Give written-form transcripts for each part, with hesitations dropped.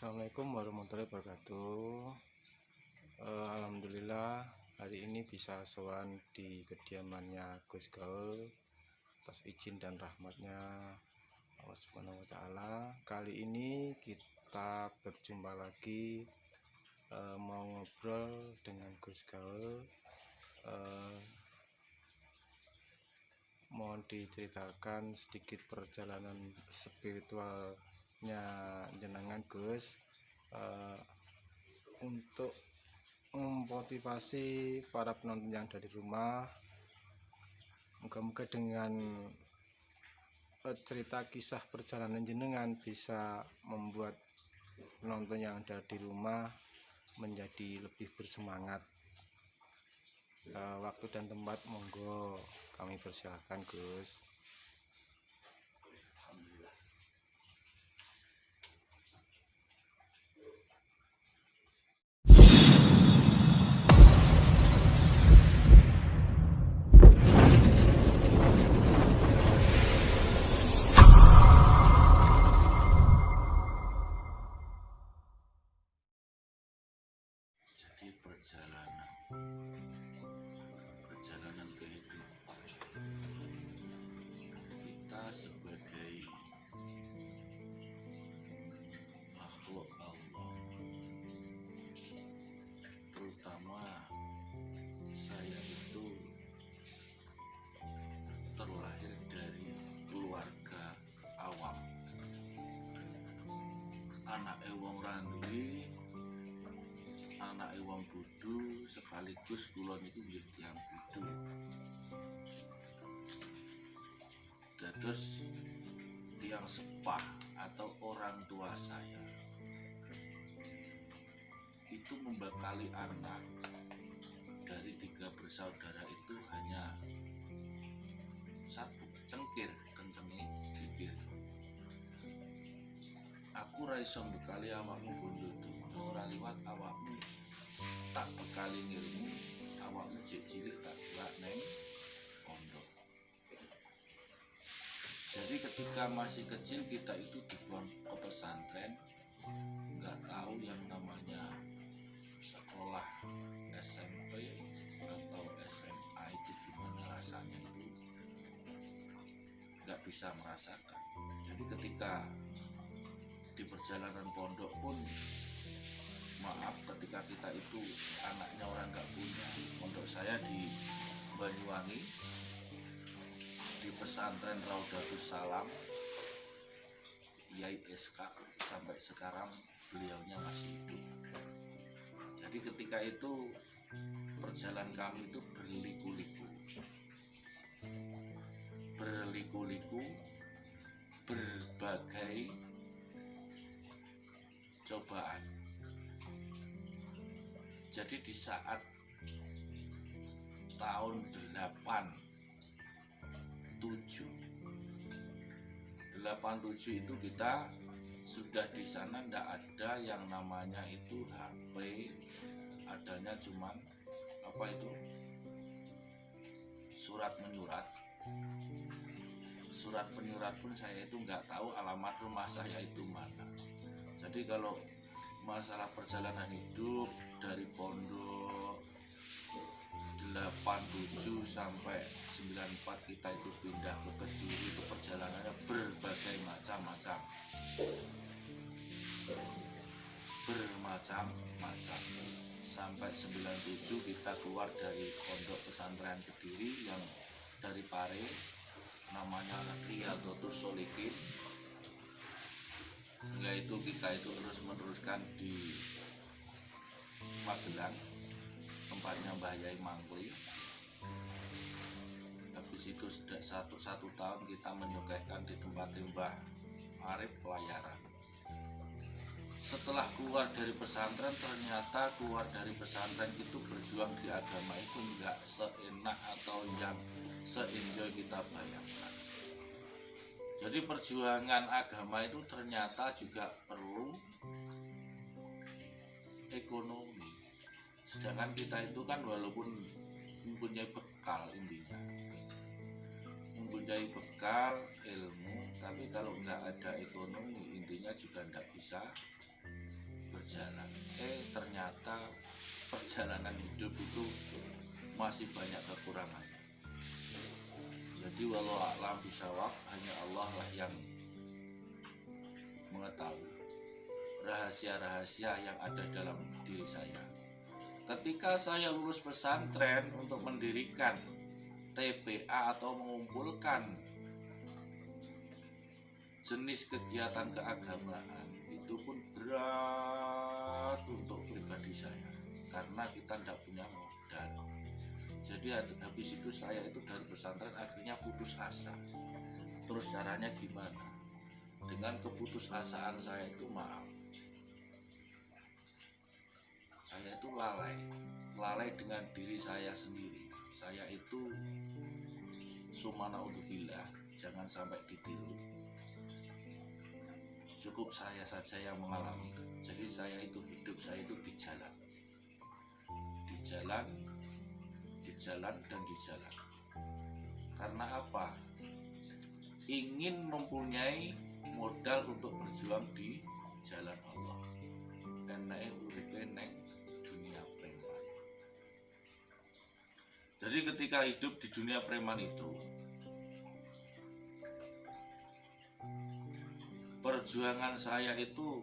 Assalamualaikum warahmatullahi wabarakatuh. Alhamdulillah hari ini bisa sowan di kediamannya Gus Gaul atas izin dan rahmatnya Allah Subhanahu wa Ta'ala. Kali ini kita berjumpa lagi, mau ngobrol dengan Gus Gaul. Mohon diceritakan sedikit perjalanan spiritualnya jenengan Gus, untuk memotivasi para penonton yang ada di rumah. Moga-moga dengan cerita kisah perjalanan jenengan bisa membuat penonton yang ada di rumah menjadi lebih bersemangat. Waktu dan tempat monggo kami persilahkan Gus. Jadi perjalanan kehidupan kita sebagai makhluk Allah, terutama saya itu terlahir dari keluarga awam, anak wong randuwi, anak wong bodho, sekaligus kula niku nggih tiyang bodho. Dados tiyang sepah atau orang tua saya itu membekali anak dari 3 bersaudara itu hanya satu cengkir kencenge bibir. Aku ra iso mbekali awakmu bondo ora liwat awakmu, tak bekali ngilmu, awakmu jek cilik tak delak neng pondok. Jadi ketika masih kecil kita itu dibuang ke pesantren, nggak tahu yang namanya sekolah SMP atau SMA itu gimana rasanya, itu nggak bisa merasakan. Jadi ketika di perjalanan pondok pun, maaf, ketika kita itu anaknya orang nggak punya, pondok saya di Banyuwangi di pesantren Raudatus Salam Yai SK, sampai sekarang beliaunya masih hidup. Jadi ketika itu perjalanan kami itu berliku-liku, berbagai cobaan. Jadi di saat tahun 87 itu kita sudah di sana, ndak ada yang namanya itu HP, adanya cuman apa itu surat menyurat. Surat penyurat pun saya itu nggak tahu alamat rumah saya itu mana. Jadi kalau masalah perjalanan hidup dari pondok 87 sampai 94 kita itu pindah ke Kediri, itu perjalanannya berbagai macam-macam. Sampai 97 kita keluar dari pondok pesantren Kediri yang dari Pare, namanya Riyadhatus Sholihin. Yaitu kita itu terus meneruskan di Magelang, tempatnya Mbah Yai Mangkli. Habis itu sudah satu tahun kita menyokehkan di tempat Mbah Arif pelayaran. Setelah keluar dari pesantren, ternyata keluar dari pesantren itu berjuang di agama itu enggak seenak atau yang se-enjoy kita bayangkan. Jadi perjuangan agama itu ternyata juga perlu ekonomi. Sedangkan kita itu kan walaupun mempunyai bekal, intinya mempunyai bekal ilmu, tapi kalau nggak ada ekonomi intinya juga nggak bisa berjalan. Ternyata perjalanan hidup itu masih banyak kekurangannya. Jadi walau a'lam bisawab, hanya Allah lah yang mengetahui rahasia-rahasia yang ada dalam diri saya. Ketika saya lulus pesantren untuk mendirikan TPA atau mengumpulkan jenis kegiatan keagamaan, itu pun berat untuk pribadi saya karena kita tidak punya modal. Jadi habis itu saya itu dari pesantren akhirnya putus asa. Terus caranya gimana? Dengan keputusasaan saya itu, maaf, saya itu lalai dengan diri saya sendiri. Saya itu subhanallah, jangan sampai ditiru. Cukup saya saja yang mengalami. Jadi saya itu hidup saya itu di jalan dan di jalan. Karena apa? Ingin mempunyai modal untuk berjuang di jalan Allah. Enake uripe neng dunia preman. Jadi ketika hidup di dunia preman itu, perjuangan saya itu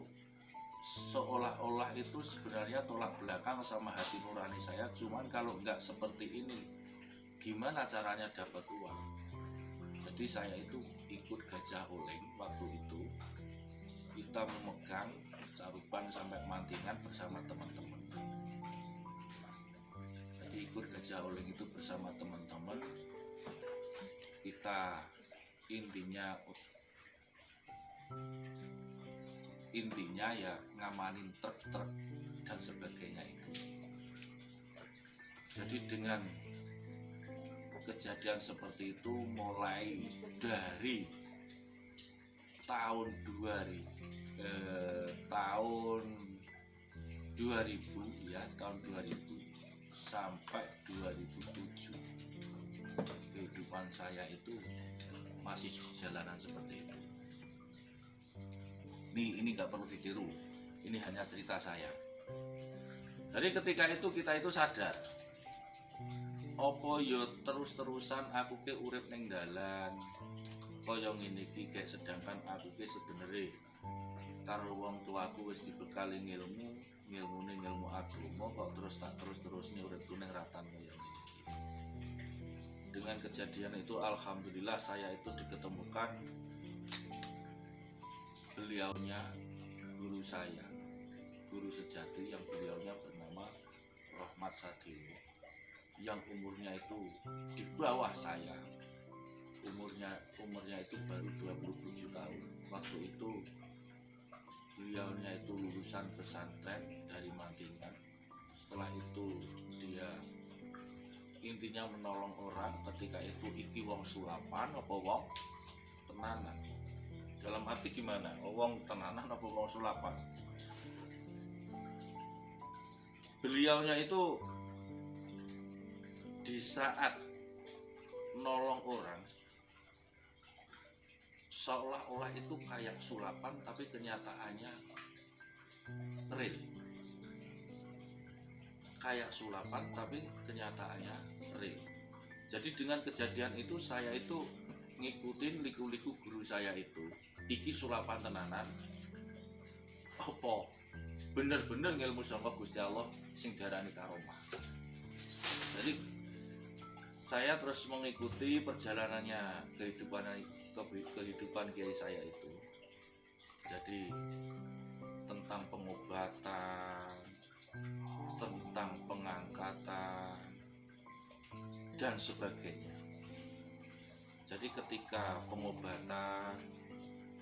seolah-olah itu sebenarnya tolak belakang sama hati nurani saya. Cuman kalau nggak seperti ini, gimana caranya dapat uang? Jadi saya itu ikut Gajah Oleng waktu itu. Kita memegang caruban sampai Mantingan bersama teman-teman. Jadi ikut Gajah Oleng itu bersama teman-teman. Kita intinya ya ngamanin truk-truk dan sebagainya itu. Jadi dengan kejadian seperti itu mulai dari tahun 2000 ya, tahun 2000 sampai 2007 kehidupan saya itu masih di jalanan seperti itu. Ini nggak perlu ditiru, ini hanya cerita saya. Jadi ketika itu kita itu sadar, opo yo terus-terusan aku ke urip ning dalan kaya ngene iki, gek sedangkan aku ke sebenere karo wong tuaku wis dibekali ngilmune ilmu agama, kok terus-terusnya uripku ning ratan kaya ngene. Dengan kejadian itu alhamdulillah saya itu diketemukan beliaunya guru saya, guru sejati yang beliaunya bernama Rahmat Sadewo, yang umurnya itu di bawah saya. Umurnya itu baru 27 tahun. Waktu itu beliaunya itu lulusan pesantren dari Mantingan. Setelah itu dia intinya menolong orang. Ketika itu iki wong sulapan apa wong tenanan? Dalam arti gimana? Wong tenanan apa wong sulapan? Beliaunya itu di saat nolong orang seolah-olah itu kayak sulapan, tapi kenyataannya real. Kayak sulapan tapi kenyataannya real. Jadi dengan kejadian itu saya itu ngikutin liku-liku guru saya itu. Iki sulapan tenanan apa bener-bener ngilmu saka Gusti Allah sing diarani karomah. Jadi saya terus mengikuti perjalanannya kehidupan kiai saya itu. Jadi tentang pengobatan, tentang pengangkatan dan sebagainya. Jadi ketika pengobatan,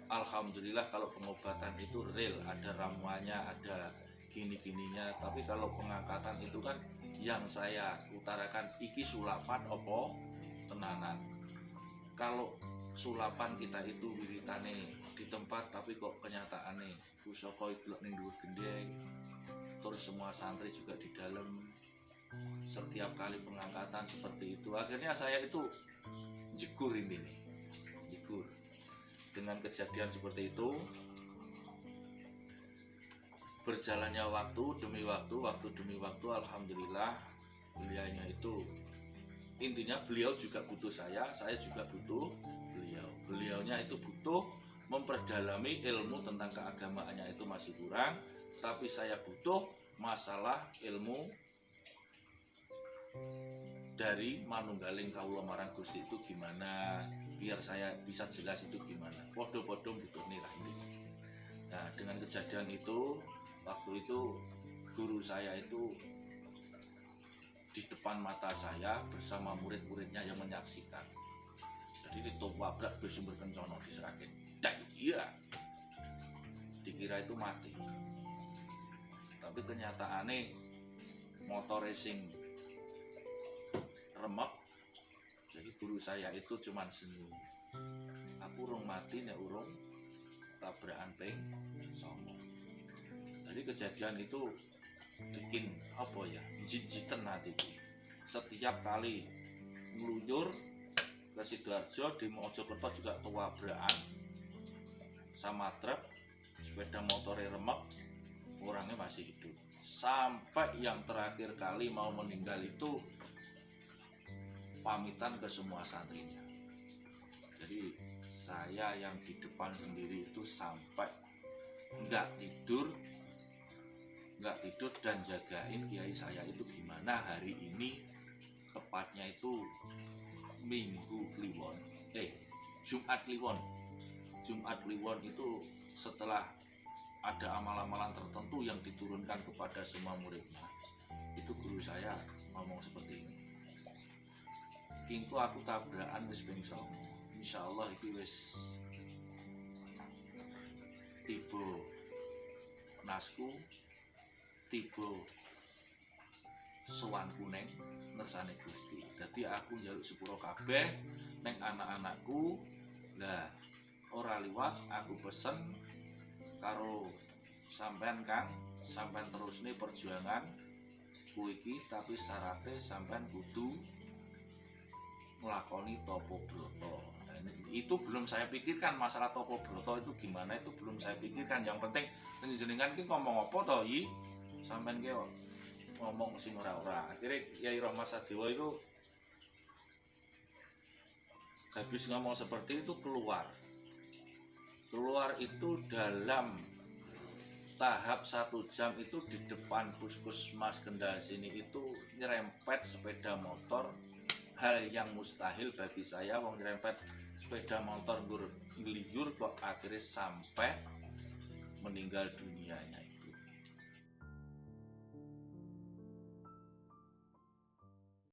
alhamdulillah kalau pengobatan itu real, ada ramuannya, ada gini-gininya. Tapi kalau pengangkatan itu kan yang saya utarakan iki sulapan opo tenanan. Kalau sulapan kita itu wiritane di tempat, tapi kok kenyataannya pusaka iku ning dhuwur gendeng, terus semua santri juga di dalam. Setiap kali pengangkatan seperti itu, akhirnya saya itu jegur ini nih, jegur. Dengan kejadian seperti itu, berjalannya waktu demi waktu, alhamdulillah beliaunya itu, intinya beliau juga butuh saya juga butuh beliau. Beliaunya itu butuh memperdalami ilmu tentang keagamaannya itu masih kurang, tapi saya butuh masalah ilmu dari manunggaling kawula marang Gusti itu gimana, biar saya bisa jelas itu gimana. Podo-podo butuh nilai ini. Nah, dengan kejadian itu, waktu itu guru saya itu di depan mata saya bersama murid-muridnya yang menyaksikan. Jadi ditobrak bersumber kencono diserakin. Dan iya, dikira itu mati. Tapi kenyataannya motor racing remek. Jadi guru saya itu cuman senyum. Aku urung mati nek urung tabrakan ping 9. Jadi kejadian itu bikin apa ya, jijiten hatiku. Setiap kali ngeluyur ke Sidoarjo di Mojokerto juga tabrakan sama truk, sepeda motornya remek, orangnya masih hidup. Sampai yang terakhir kali mau meninggal itu pamitan ke semua santrinya. Jadi saya yang di depan sendiri itu sampai nggak tidur dan jagain kiai saya itu gimana hari ini, tepatnya itu Jumat Kliwon itu setelah ada amalan-amalan tertentu yang diturunkan kepada semua muridnya. Itu guru saya ngomong seperti ini. Kingko aku tabrakan wis ping 9. Insyaallah iki wis tiba nasku, tiba sowan kuning ngersane Gusti. Dadi aku njaluk sepuro kabeh ning anak-anakku. Lah ora liwat aku pesen karo sampean Kang, sampean terusne perjuangan ku iki, tapi syaratnya sampean kudu nglakoni topo broto. Nah, itu belum saya pikirkan, masalah topo broto itu gimana itu belum saya pikirkan. Yang penting jenengan ki ngomong apa to yi? Sampean ki ngomong sing ora-ora. Akhirnya Kyai Rahmat Sadewa itu habis ngomong seperti itu keluar itu dalam tahap 1 jam itu di depan Puskesmas Kendal sini itu nyerempet sepeda motor, hal yang mustahil bagi saya. Wong nyerempet sepeda motor ngeliyur kok akhirnya sampai meninggal dunianya.